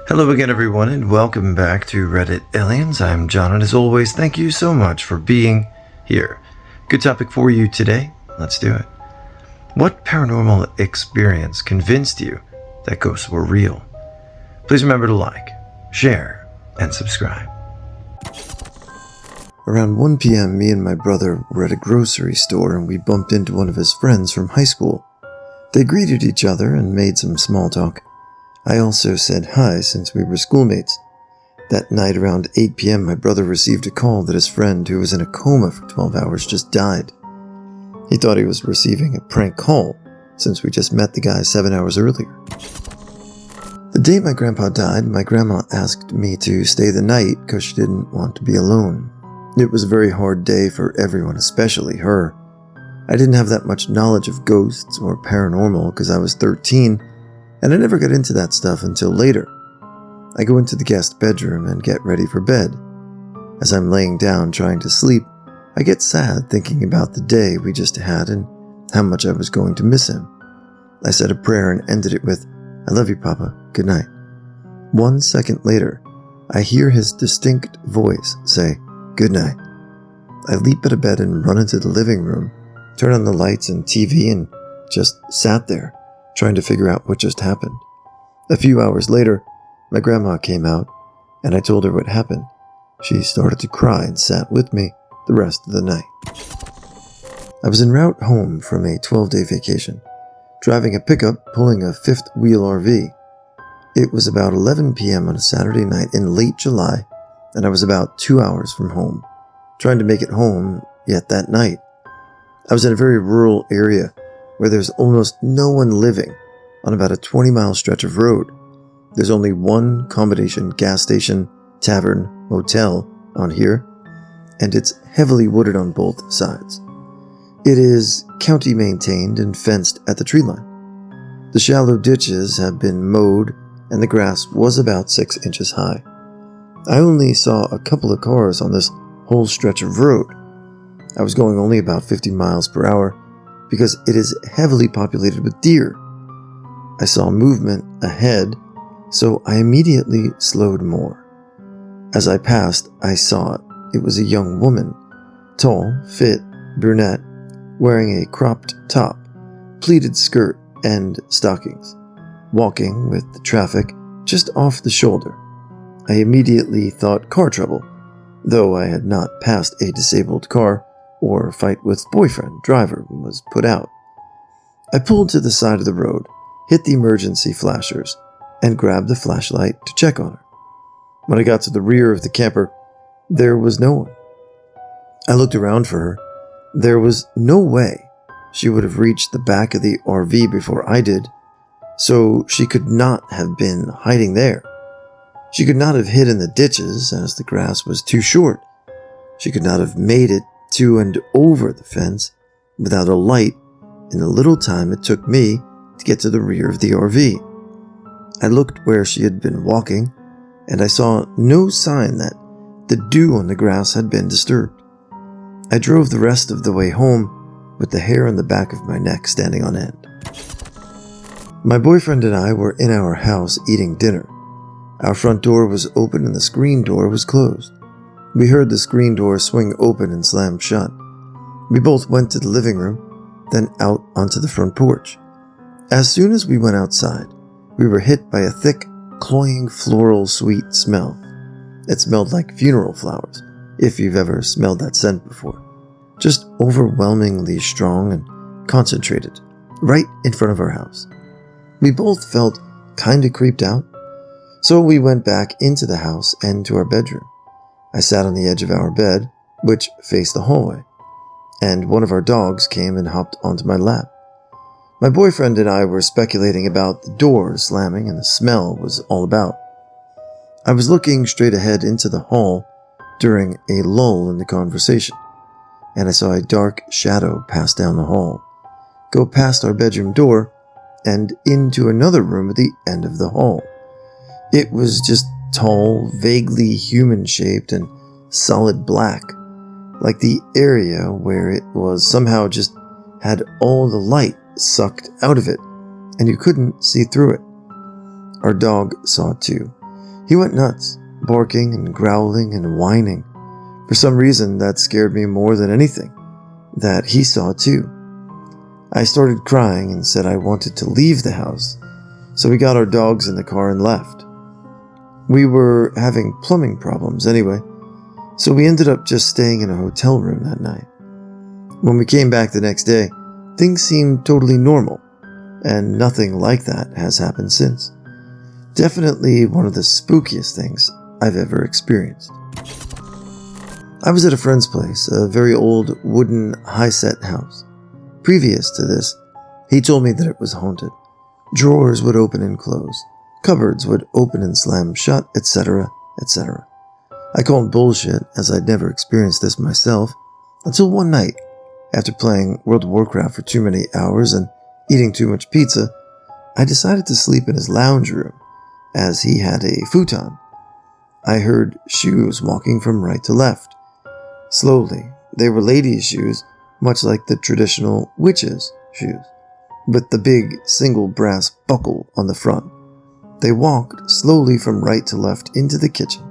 Hello again, everyone, and welcome back to Reddit Aliens. I'm John, and as always, thank you so much for being here. Good topic for you today. Let's do it. What paranormal experience convinced you that ghosts were real? Please remember to like, share, and subscribe. Around 1 p.m., me and my brother were at a grocery store and we bumped into one of his friends from high school. They greeted each other and made some small talk. I also said hi since we were schoolmates. That night around 8 p.m., my brother received a call that his friend, who was in a coma for 12 hours, just died. He thought he was receiving a prank call since we just met the guy 7 hours earlier. The day my grandpa died, my grandma asked me to stay the night because she didn't want to be alone. It was a very hard day for everyone, especially her. I didn't have that much knowledge of ghosts or paranormal because I was 13, and I never got into that stuff until later. I go into the guest bedroom and get ready for bed. As I'm laying down trying to sleep, I get sad thinking about the day we just had and how much I was going to miss him. I said a prayer and ended it with, "I love you, Papa. Good night." 1 second later, I hear his distinct voice say, "Good night." I leap out of bed and run into the living room, turn on the lights and TV, and just sat there, trying to figure out what just happened. A few hours later, my grandma came out, and I told her what happened. She started to cry and sat with me the rest of the night. I was en route home from a 12-day vacation, driving a pickup pulling a fifth-wheel RV. It was about 11 p.m. on a Saturday night in late July, and I was about 2 hours from home, trying to make it home yet that night. I was in a very rural area where there's almost no one living on about a 20-mile stretch of road. There's only one combination gas station, tavern, motel on here, and it's heavily wooded on both sides. It is county maintained and fenced at the tree line. The shallow ditches have been mowed and the grass was about 6 inches high. I only saw a couple of cars on this whole stretch of road. I was going only about 50 miles per hour because it is heavily populated with deer. I saw movement ahead, so I immediately slowed more. As I passed, I saw it. It was a young woman, tall, fit, brunette, wearing a cropped top, pleated skirt, and stockings, walking with the traffic just off the shoulder. I immediately thought car trouble, though I had not passed a disabled car or fight with boyfriend driver was put out. I pulled to the side of the road, hit the emergency flashers, and grabbed the flashlight to check on her. When I got to the rear of the camper, there was no one. I looked around for her. There was no way she would have reached the back of the RV before I did, so she could not have been hiding there. She could not have hid in the ditches as the grass was too short. She could not have made it to and over the fence without a light in the little time it took me to get to the rear of the RV. I looked where she had been walking, and I saw no sign that the dew on the grass had been disturbed. I drove the rest of the way home with the hair on the back of my neck standing on end. My boyfriend and I were in our house eating dinner. Our front door was open and the screen door was closed. We heard the screen door swing open and slam shut. We both went to the living room, then out onto the front porch. As soon as we went outside, we were hit by a thick, cloying floral sweet smell. It smelled like funeral flowers, if you've ever smelled that scent before. Just overwhelmingly strong and concentrated, right in front of our house. We both felt kinda creeped out, so we went back into the house and to our bedroom. I sat on the edge of our bed, which faced the hallway, and one of our dogs came and hopped onto my lap. My boyfriend and I were speculating about the door slamming and the smell was all about. I was looking straight ahead into the hall during a lull in the conversation, and I saw a dark shadow pass down the hall, go past our bedroom door, and into another room at the end of the hall. It was just tall, vaguely human-shaped, and solid black, like the area where it was somehow just had all the light sucked out of it, and you couldn't see through it. Our dog saw it too. He went nuts, barking and growling and whining. For some reason, that scared me more than anything. That he saw too. I started crying and said I wanted to leave the house, so we got our dogs in the car and left. We were having plumbing problems anyway, so we ended up just staying in a hotel room that night. When we came back the next day, things seemed totally normal, and nothing like that has happened since. Definitely one of the spookiest things I've ever experienced. I was at a friend's place, a very old wooden high-set house. Previous to this, he told me that it was haunted. Drawers would open and close, cupboards would open and slam shut, etc., etc. I called bullshit, as I'd never experienced this myself, until one night, after playing World of Warcraft for too many hours and eating too much pizza, I decided to sleep in his lounge room, as he had a futon. I heard shoes walking from right to left. Slowly, they were ladies' shoes, much like the traditional witches' shoes, with the big single brass buckle on the front. They walked slowly from right to left into the kitchen,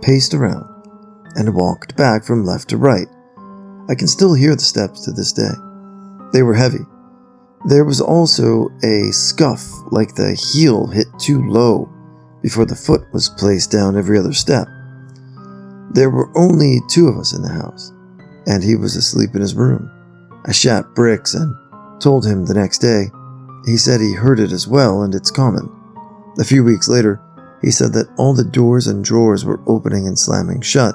paced around, and walked back from left to right. I can still hear the steps to this day. They were heavy. There was also a scuff like the heel hit too low before the foot was placed down every other step. There were only 2 of us in the house, and he was asleep in his room. I shat bricks and told him the next day. He said he heard it as well, and it's common. A few weeks later, he said that all the doors and drawers were opening and slamming shut,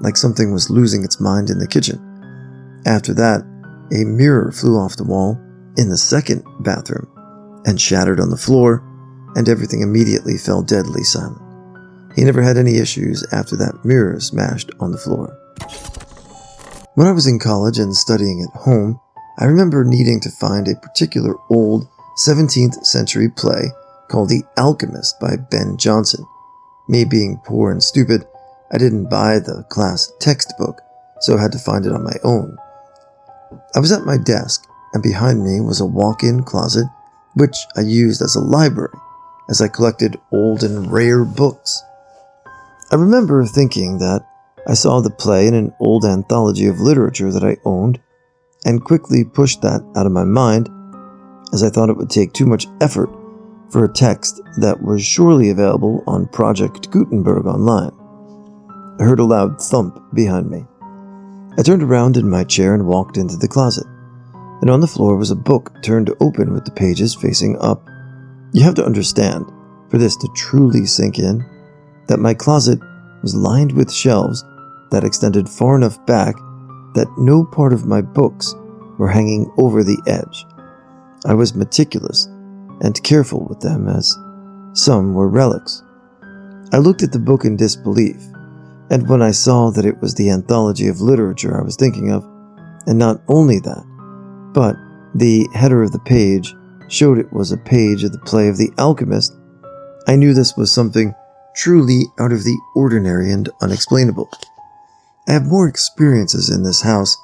like something was losing its mind in the kitchen. After that, a mirror flew off the wall in the second bathroom and shattered on the floor, and everything immediately fell deadly silent. He never had any issues after that mirror smashed on the floor. When I was in college and studying at home, I remember needing to find a particular old 17th century play called The Alchemist by Ben Jonson. Me being poor and stupid, I didn't buy the class textbook, so I had to find it on my own. I was at my desk, and behind me was a walk-in closet, which I used as a library, as I collected old and rare books. I remember thinking that I saw the play in an old anthology of literature that I owned, and quickly pushed that out of my mind, as I thought it would take too much effort for a text that was surely available on Project Gutenberg online. I heard a loud thump behind me. I turned around in my chair and walked into the closet, and on the floor was a book turned open with the pages facing up. You have to understand, for this to truly sink in, that my closet was lined with shelves that extended far enough back that no part of my books were hanging over the edge. I was meticulous and careful with them, as some were relics. I looked at the book in disbelief, and when I saw that it was the anthology of literature I was thinking of, and not only that, but the header of the page showed it was a page of the play of The Alchemist, I knew this was something truly out of the ordinary and unexplainable. I have more experiences in this house,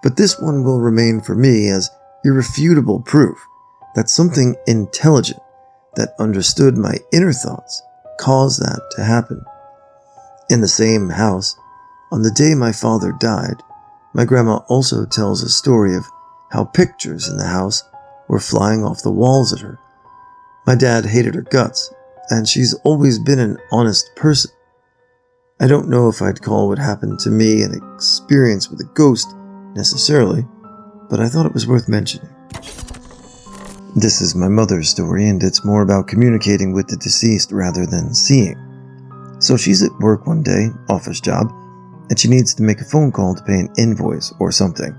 but this one will remain for me as irrefutable proof that something intelligent that understood my inner thoughts caused that to happen. In the same house, on the day my father died, my grandma also tells a story of how pictures in the house were flying off the walls at her. My dad hated her guts, and she's always been an honest person. I don't know if I'd call what happened to me an experience with a ghost necessarily, but I thought it was worth mentioning. This is my mother's story, and it's more about communicating with the deceased rather than seeing. So she's at work one day, office job, and she needs to make a phone call to pay an invoice or something.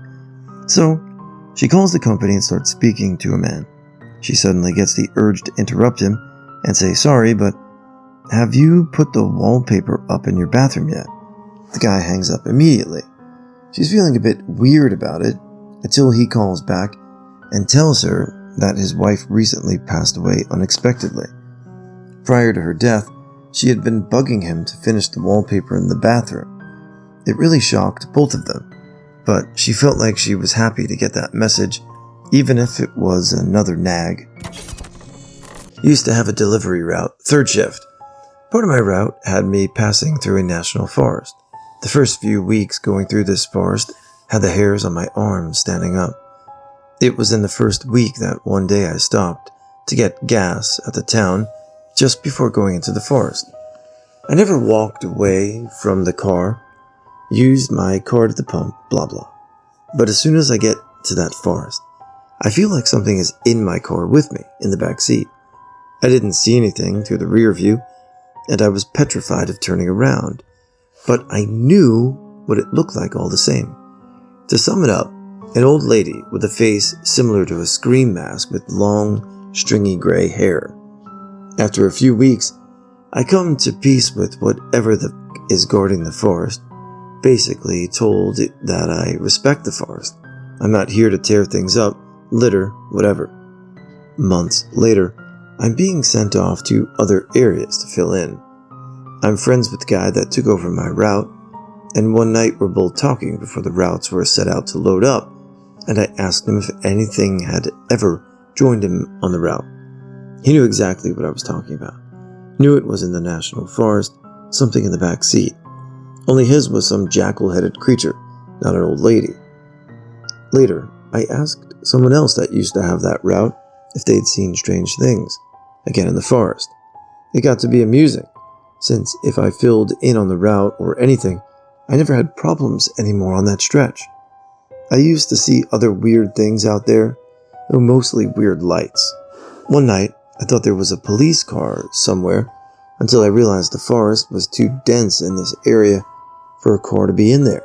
So she calls the company and starts speaking to a man. She suddenly gets the urge to interrupt him and say, "Sorry, but have you put the wallpaper up in your bathroom yet?" The guy hangs up immediately. She's feeling a bit weird about it until he calls back and tells her that his wife recently passed away unexpectedly. Prior to her death, she had been bugging him to finish the wallpaper in the bathroom. It really shocked both of them, but she felt like she was happy to get that message, even if it was another nag. Used to have a delivery route, third shift, Part of my route had me passing through a national forest. The first few weeks going through this forest had the hairs on my arms standing up. It was in the first week that one day I stopped to get gas at the town just before going into the forest. I never walked away from the car, used my card at the pump, blah blah. But as soon as I get to that forest, I feel like something is in my car with me in the back seat. I didn't see anything through the rear view, and I was petrified of turning around, but I knew what it looked like all the same. To sum it up, an old lady with a face similar to a scream mask with long, stringy gray hair. After a few weeks, I come to peace with whatever is guarding the forest, basically told it that I respect the forest. I'm not here to tear things up, litter, whatever. Months later, I'm being sent off to other areas to fill in. I'm friends with the guy that took over my route, and one night we're both talking before the routes were set out to load up, and I asked him if anything had ever joined him on the route. He knew exactly what I was talking about. Knew it was in the national forest, something in the back seat. Only his was some jackal-headed creature, not an old lady. Later, I asked someone else that used to have that route if they'd seen strange things, again in the forest. It got to be amusing, since if I filled in on the route or anything, I never had problems anymore on that stretch. I used to see other weird things out there, though mostly weird lights. One night, I thought there was a police car somewhere, until I realized the forest was too dense in this area for a car to be in there.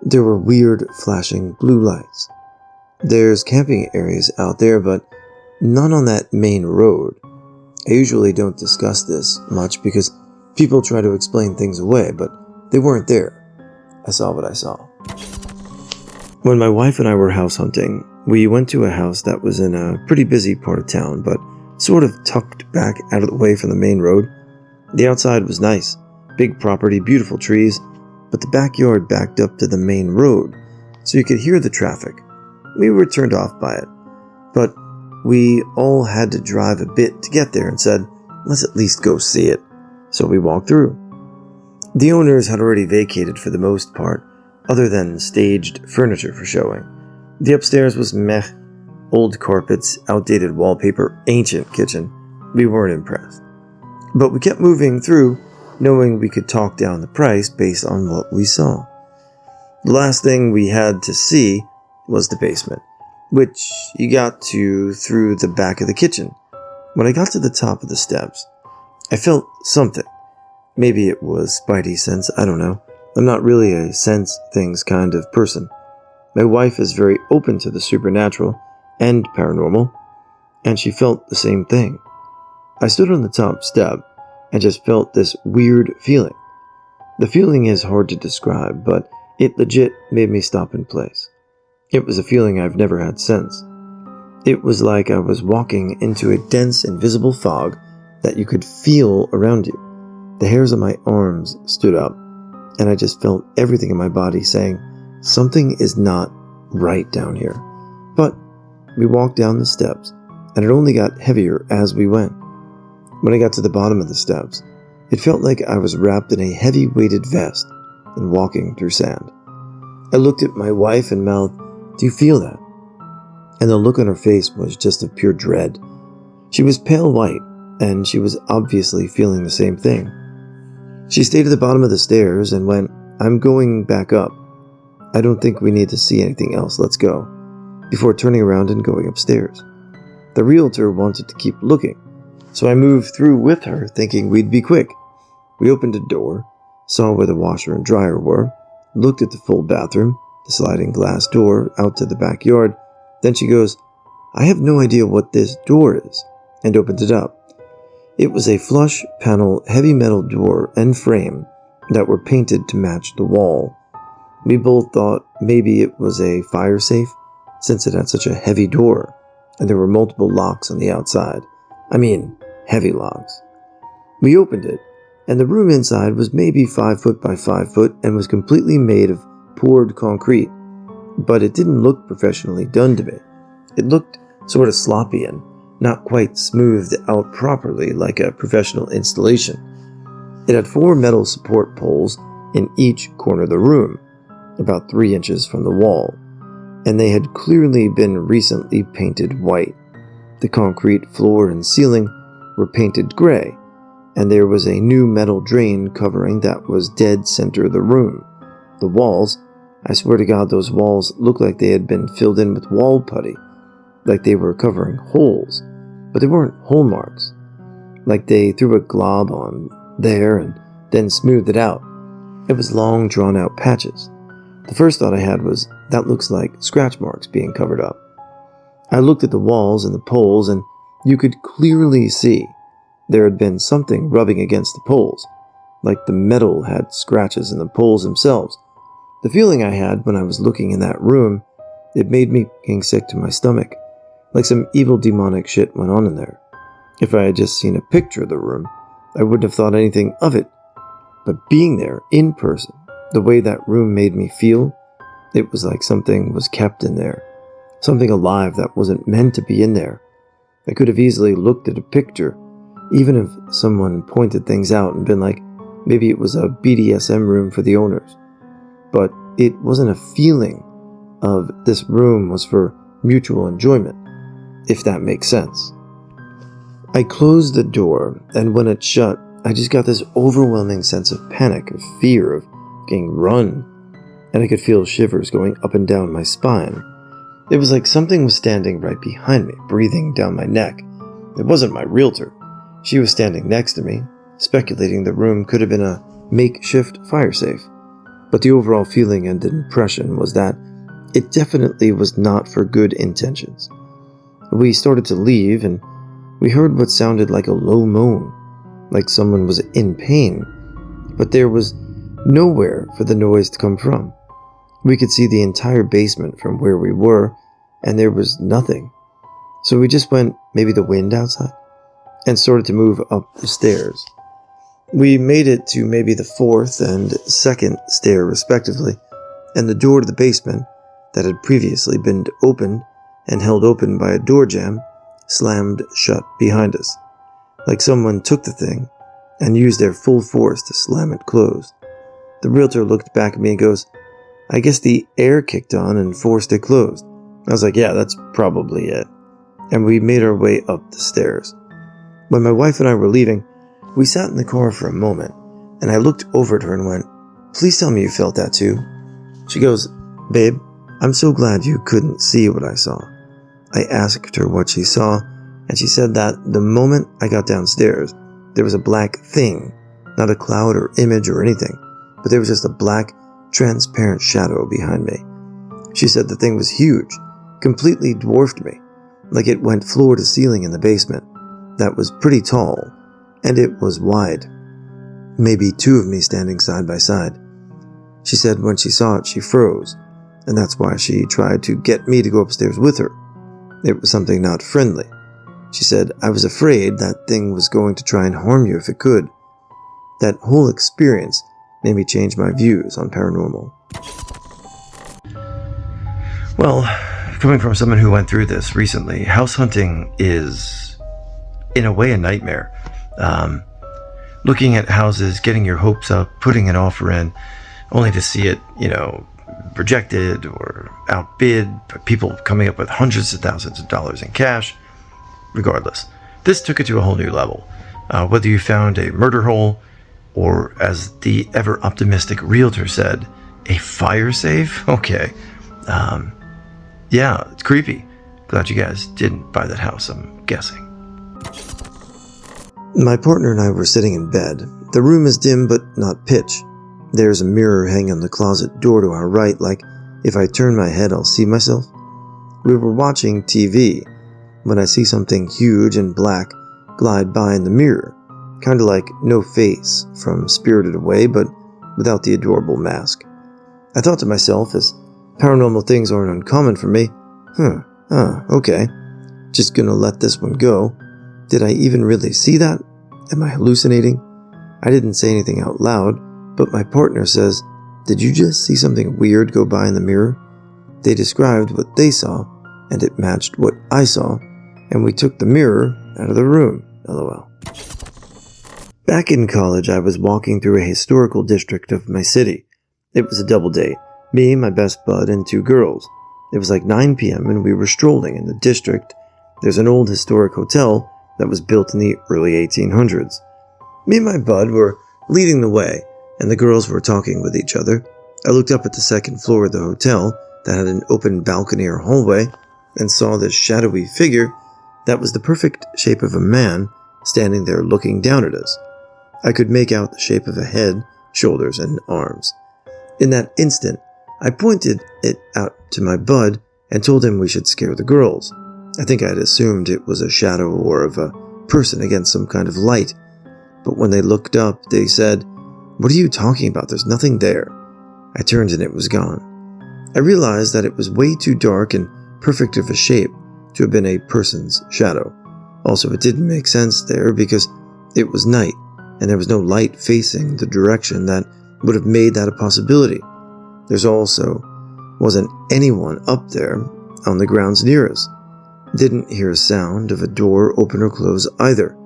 There were weird flashing blue lights. There's camping areas out there, but none on that main road. I usually don't discuss this much because people try to explain things away, but they weren't there. I saw what I saw. When my wife and I were house hunting, we went to a house that was in a pretty busy part of town, but sort of tucked back out of the way from the main road. The outside was nice, big property, beautiful trees, but the backyard backed up to the main road, so you could hear the traffic. We were turned off by it, but we all had to drive a bit to get there and said, let's at least go see it. So we walked through. The owners had already vacated for the most part, other than staged furniture for showing. The upstairs was meh, old carpets, outdated wallpaper, ancient kitchen. We weren't impressed. But we kept moving through, knowing we could talk down the price based on what we saw. The last thing we had to see was the basement, which you got to through the back of the kitchen. When I got to the top of the steps, I felt something. Maybe it was spidey sense, I don't know. I'm not really a sense things kind of person. My wife is very open to the supernatural and paranormal, and she felt the same thing. I stood on the top step and just felt this weird feeling. The feeling is hard to describe, but it legit made me stop in place. It was a feeling I've never had since. It was like I was walking into a dense, invisible fog that you could feel around you. The hairs on my arms stood up, and I just felt everything in my body saying, something is not right down here. But we walked down the steps, and it only got heavier as we went. When I got to the bottom of the steps, it felt like I was wrapped in a heavy weighted vest and walking through sand. I looked at my wife and mouthed, "Do you feel that?" And the look on her face was just of pure dread. She was pale white, and she was obviously feeling the same thing. She stayed at the bottom of the stairs and went, "I'm going back up. I don't think we need to see anything else. Let's go," before turning around and going upstairs. The realtor wanted to keep looking, so I moved through with her, thinking we'd be quick. We opened a door, saw where the washer and dryer were, looked at the full bathroom, the sliding glass door out to the backyard. Then she goes, "I have no idea what this door is," and opened it up. It was a flush panel heavy metal door and frame that were painted to match the wall. We both thought maybe it was a fire safe, since it had such a heavy door, and there were multiple locks on the outside. I mean, heavy locks. We opened it, and the room inside was maybe 5 foot by 5 foot and was completely made of poured concrete, but it didn't look professionally done to me. It looked sort of sloppy and not quite smoothed out properly like a professional installation. It had 4 metal support poles in each corner of the room, about 3 inches from the wall, and they had clearly been recently painted white. The concrete floor and ceiling were painted gray, and there was a new metal drain covering that was dead center of the room. The walls, I swear to God, those walls looked like they had been filled in with wall putty, like they were covering holes, but they weren't hole marks, like they threw a glob on there and then smoothed it out. It was long, drawn-out patches. The first thought I had was, that looks like scratch marks being covered up. I looked at the walls and the poles, and you could clearly see there had been something rubbing against the poles, like the metal had scratches in the poles themselves. The feeling I had when I was looking in that room, it made me sick to my stomach, like some evil demonic shit went on in there. If I had just seen a picture of the room, I wouldn't have thought anything of it. But being there, in person, the way that room made me feel, it was like something was kept in there. Something alive that wasn't meant to be in there. I could have easily looked at a picture, even if someone pointed things out and been like, maybe it was a BDSM room for the owners. But it wasn't a feeling of this room was for mutual enjoyment, if that makes sense. I closed the door, and when it shut, I just got this overwhelming sense of panic, of fear, of getting run, and I could feel shivers going up and down my spine. It was like something was standing right behind me, breathing down my neck. It wasn't my realtor. She was standing next to me, speculating the room could have been a makeshift fire safe. But the overall feeling and impression was that it definitely was not for good intentions. We started to leave, and we heard what sounded like a low moan, like someone was in pain, but there was nowhere for the noise to come from. We could see the entire basement from where we were, and there was nothing. So we just went, maybe the wind outside, and started to move up the stairs. We made it to maybe the 4th and 2nd stair respectively, and the door to the basement, that had previously been opened and held open by a door jamb, slammed shut behind us, like someone took the thing and used their full force to slam it closed. The realtor looked back at me and goes, "I guess the air kicked on and forced it closed." I was like, yeah, that's probably it. And we made our way up the stairs. When my wife and I were leaving, we sat in the car for a moment, and I looked over at her and went, "Please tell me you felt that too." She goes, "Babe, I'm so glad you couldn't see what I saw." I asked her what she saw, and she said that the moment I got downstairs, there was a black thing, not a cloud or image or anything, but there was just a black, transparent shadow behind me. She said the thing was huge, completely dwarfed me, like it went floor to ceiling in the basement. That was pretty tall, and it was wide. Maybe 2 of me standing side by side. She said when she saw it, she froze, and that's why she tried to get me to go upstairs with her. It was something not friendly. She said, "I was afraid that thing was going to try and harm you if it could." That whole experience made me change my views on paranormal. Well, coming from someone who went through this recently, house hunting is, in a way, a nightmare. Looking at houses, getting your hopes up, putting an offer in, only to see it, rejected or outbid, people coming up with hundreds of thousands of dollars in cash. Regardless, this took it to a whole new level. Whether you found a murder hole, or as the ever optimistic realtor said, a fire safe? Okay. Yeah, it's creepy. Glad you guys didn't buy that house, I'm guessing. My partner and I were sitting in bed. The room is dim but not pitch. There's a mirror hanging on the closet door to our right, like if I turn my head I'll see myself. We were watching TV when I see something huge and black glide by in the mirror, kind of like No Face from Spirited Away, but without the adorable mask. I thought to myself, as paranormal things aren't uncommon for me, okay, just gonna let this one go. Did I even really see that? Am I hallucinating? I didn't say anything out loud, but my partner says, "Did you just see something weird go by in the mirror?" They described what they saw, and it matched what I saw, and we took the mirror out of the room, LOL. Back in college, I was walking through a historical district of my city. It was a double date. Me, my best bud, and 2 girls. It was like 9 p.m. and we were strolling in the district. There's an old historic hotel that was built in the early 1800s. Me and my bud were leading the way, and the girls were talking with each other. I looked up at the second floor of the hotel that had an open balcony or hallway and saw this shadowy figure that was the perfect shape of a man standing there looking down at us. I could make out the shape of a head, shoulders, and arms. In that instant, I pointed it out to my bud and told him we should scare the girls. I think I had assumed it was a shadow or of a person against some kind of light, but when they looked up, they said, "What are you talking about? There's nothing there." I turned and it was gone. I realized that it was way too dark and perfect of a shape to have been a person's shadow. Also, it didn't make sense there because it was night and there was no light facing the direction that would have made that a possibility. There's also wasn't anyone up there on the grounds near us. Didn't hear a sound of a door open or close either.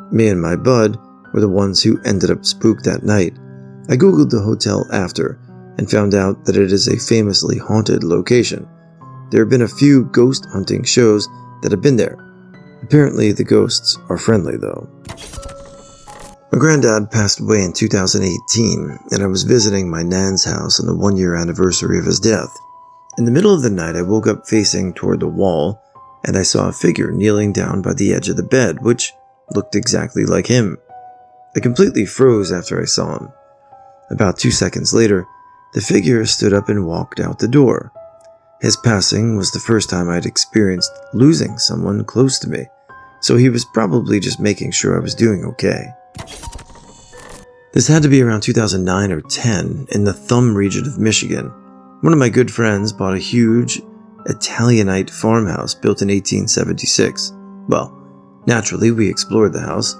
Me and my bud were the ones who ended up spooked that night. I googled the hotel after and found out that it is a famously haunted location. There have been a few ghost hunting shows that have been there. Apparently the ghosts are friendly though. My granddad passed away in 2018 and I was visiting my nan's house on the 1-year anniversary of his death. In the middle of the night I woke up facing toward the wall and I saw a figure kneeling down by the edge of the bed which looked exactly like him. I completely froze after I saw him. About 2 seconds later, the figure stood up and walked out the door. His passing was the first time I'd experienced losing someone close to me, so he was probably just making sure I was doing okay. This had to be around 2009 or 10 in the Thumb region of Michigan. One of my good friends bought a huge Italianate farmhouse built in 1876. Well, naturally we explored the house.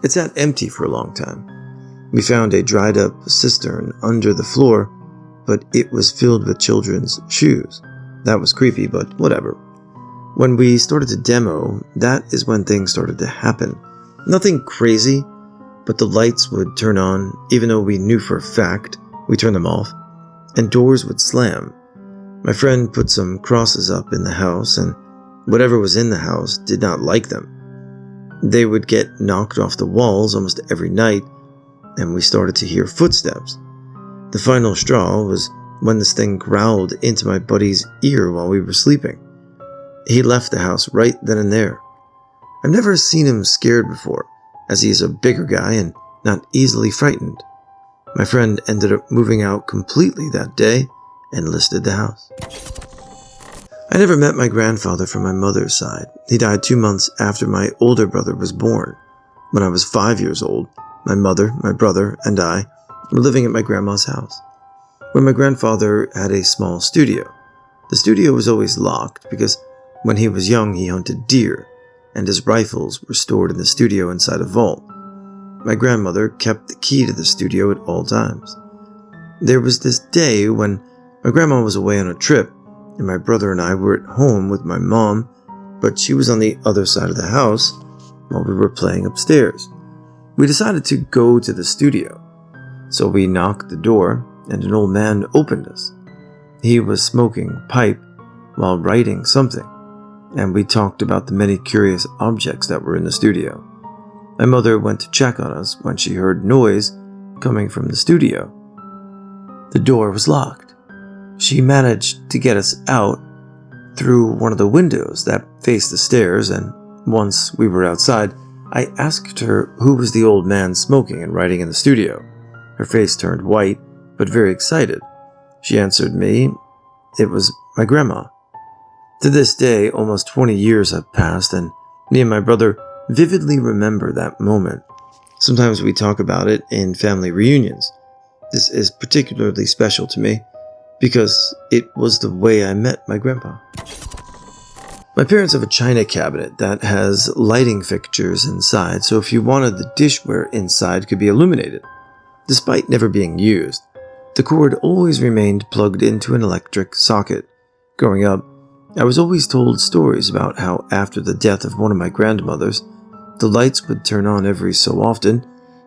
It sat empty for a long time. We found a dried up cistern under the floor, but it was filled with children's shoes. That was creepy, but whatever. When we started to demo, that is when things started to happen. Nothing crazy, but the lights would turn on, even though we knew for a fact we turned them off, and doors would slam. My friend put some crosses up in the house, and whatever was in the house did not like them. They would get knocked off the walls almost every night, and we started to hear footsteps. The final straw was when this thing growled into my buddy's ear while we were sleeping. He left the house right then and there. I've never seen him scared before, as he is a bigger guy and not easily frightened. My friend ended up moving out completely that day and listed the house. I never met my grandfather from my mother's side. He died 2 months after my older brother was born. When I was 5 years old, my mother, my brother, and I were living at my grandma's house, where my grandfather had a small studio. The studio was always locked because when he was young he hunted deer, and his rifles were stored in the studio inside a vault. My grandmother kept the key to the studio at all times. There was this day when my grandma was away on a trip, and my brother and I were at home with my mom, but she was on the other side of the house while we were playing upstairs. We decided to go to the studio, so we knocked the door, and an old man opened us. He was smoking a pipe while writing something, and we talked about the many curious objects that were in the studio. My mother went to check on us when she heard noise coming from the studio. The door was locked. She managed to get us out through one of the windows that faced the stairs, and once we were outside, I asked her who was the old man smoking and writing in the studio. Her face turned white, but very excited. She answered me, it was my grandma. To this day, almost 20 years have passed, and me and my brother vividly remember that moment. Sometimes we talk about it in family reunions. This is particularly special to me because it was the way I met my grandpa. My parents have a china cabinet that has lighting fixtures inside, so if you wanted the dishware inside could be illuminated. Despite never being used, the cord always remained plugged into an electric socket. Growing up, I was always told stories about how after the death of one of my grandmothers, the lights would turn on every so often,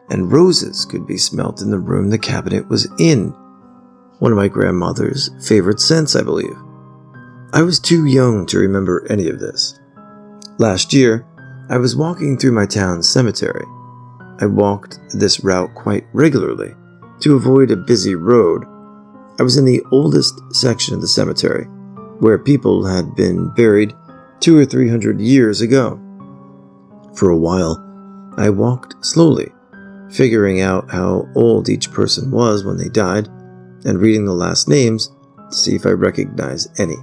and roses could be smelt in the room the cabinet was in. One of my grandmother's favorite scents, I believe. I was too young to remember any of this. Last year, I was walking through my town's cemetery. I walked this route quite regularly to avoid a busy road. I was in the oldest section of the cemetery, where people had been buried 200 or 300 years ago. For a while, I walked slowly, figuring out how old each person was when they died, and reading the last names to see if I recognized any.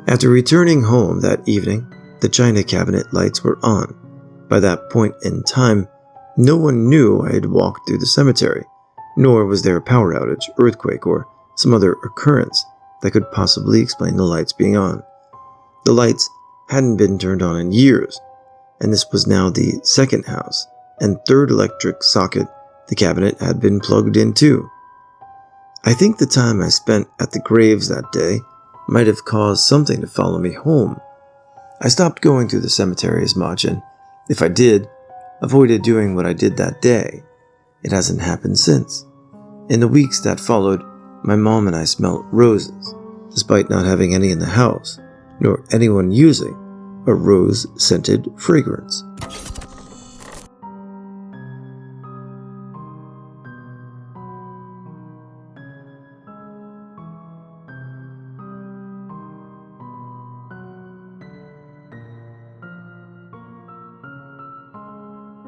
After returning home that evening, the china cabinet lights were on. By that point in time, no one knew I had walked through the cemetery, nor was there a power outage, earthquake, or some other occurrence that could possibly explain the lights being on. The lights hadn't been turned on in years, and this was now the second house and third electric socket the cabinet had been plugged into. I think the time I spent at the graves that day might have caused something to follow me home. I stopped going through the cemetery as much, and if I did, avoided doing what I did that day. It hasn't happened since. In the weeks that followed, my mom and I smelt roses, despite not having any in the house, nor anyone using a rose-scented fragrance.